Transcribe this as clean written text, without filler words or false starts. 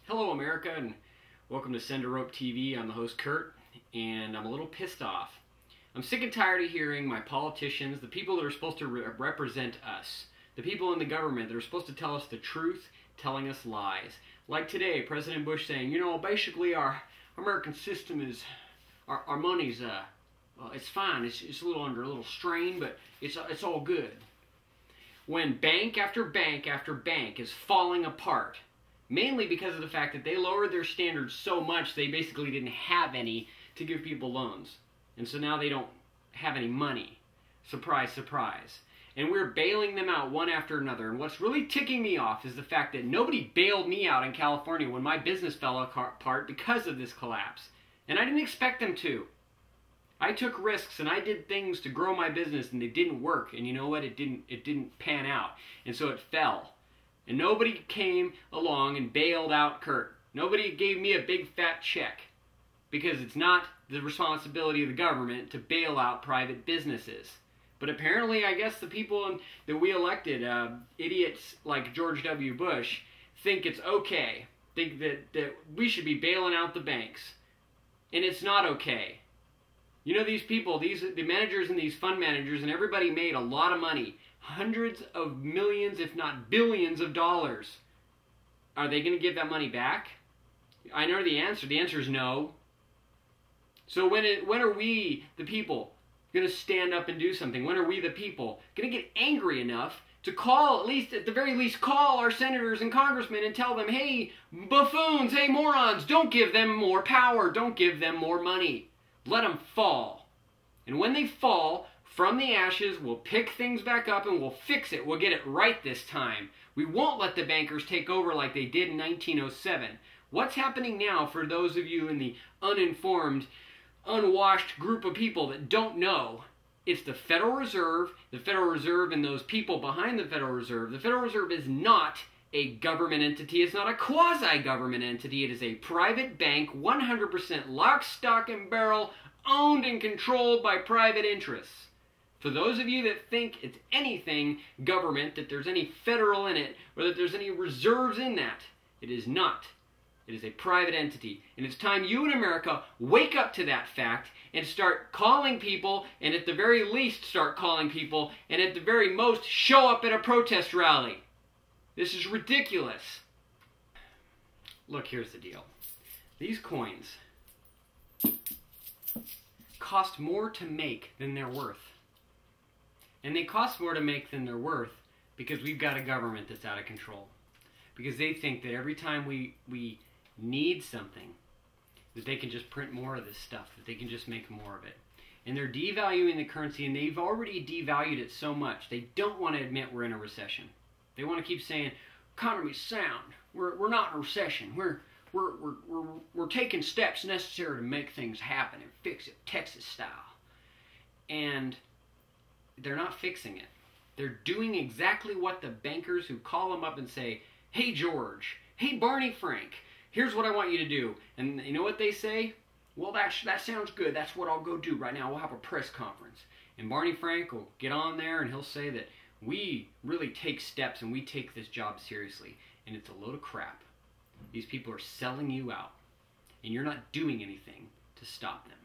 Hello America, and welcome to Send a Rope TV. I'm the host Kurt, and I'm a little pissed off. I'm sick and tired of hearing my politicians, the people that are supposed to represent us, the people in the government that are supposed to tell us the truth, telling us lies. Like today, President Bush saying, you know, basically our American system is, our money's, it's fine. It's a little strain, but it's all good. When bank after bank after bank is falling apart, mainly because of the fact that they lowered their standards so much they basically didn't have any to give people loans. And so now they don't have any money. Surprise, surprise. And we're bailing them out one after another. And what's really ticking me off is the fact that nobody bailed me out in California when my business fell apart because of this collapse. And I didn't expect them to. I took risks and I did things to grow my business and they didn't work. And you know what? It didn't pan out. And so it fell. And nobody came along and bailed out Kurt. Nobody gave me a big fat check. Because it's not the responsibility of the government to bail out private businesses. But apparently, I guess the people that we elected, idiots like George W. Bush, think it's okay. Think that we should be bailing out the banks. And it's not okay. You know, these people, the managers and these fund managers, and everybody made a lot of money. Hundreds of millions, if not billions of dollars. Are they going to give that money back? I know the answer. The answer is no. So when are we, the people, going to stand up and do something? When are we, the people, going to get angry enough to call, at the very least, call our senators and congressmen and tell them, hey, buffoons, hey, morons, don't give them more power. Don't give them more money. Let them fall. And when they fall, from the ashes, we'll pick things back up and we'll fix it. We'll get it right this time. We won't let the bankers take over like they did in 1907. What's happening now for those of you in the uninformed, unwashed group of people that don't know? It's the Federal Reserve and those people behind the Federal Reserve. The Federal Reserve is not a government entity. It's not a quasi-government entity. It is a private bank, 100% lock, stock, and barrel, owned and controlled by private interests. For those of you that think it's anything government, that there's any federal in it, or that there's any reserves in that, it is not. It is a private entity. And it's time you in America wake up to that fact and start calling people, and at the very least start calling people, and at the very most show up at a protest rally. This is ridiculous. Look, here's the deal. These coins cost more to make than they're worth. And they cost more to make than they're worth because we've got a government that's out of control. Because they think that every time we need something, that they can just print more of this stuff, that they can just make more of it. And they're devaluing the currency, and they've already devalued it so much, they don't want to admit we're in a recession. They want to keep saying, economy's sound, we're not in a recession, we're taking steps necessary to make things happen and fix it Texas style. And they're not fixing it. They're doing exactly what the bankers who call them up and say, hey George, hey Barney Frank, here's what I want you to do. And you know what they say? Well, that sounds good. That's what I'll go do right now. We'll have a press conference. And Barney Frank will get on there and he'll say that we really take steps and we take this job seriously. And it's a load of crap. These people are selling you out. And you're not doing anything to stop them.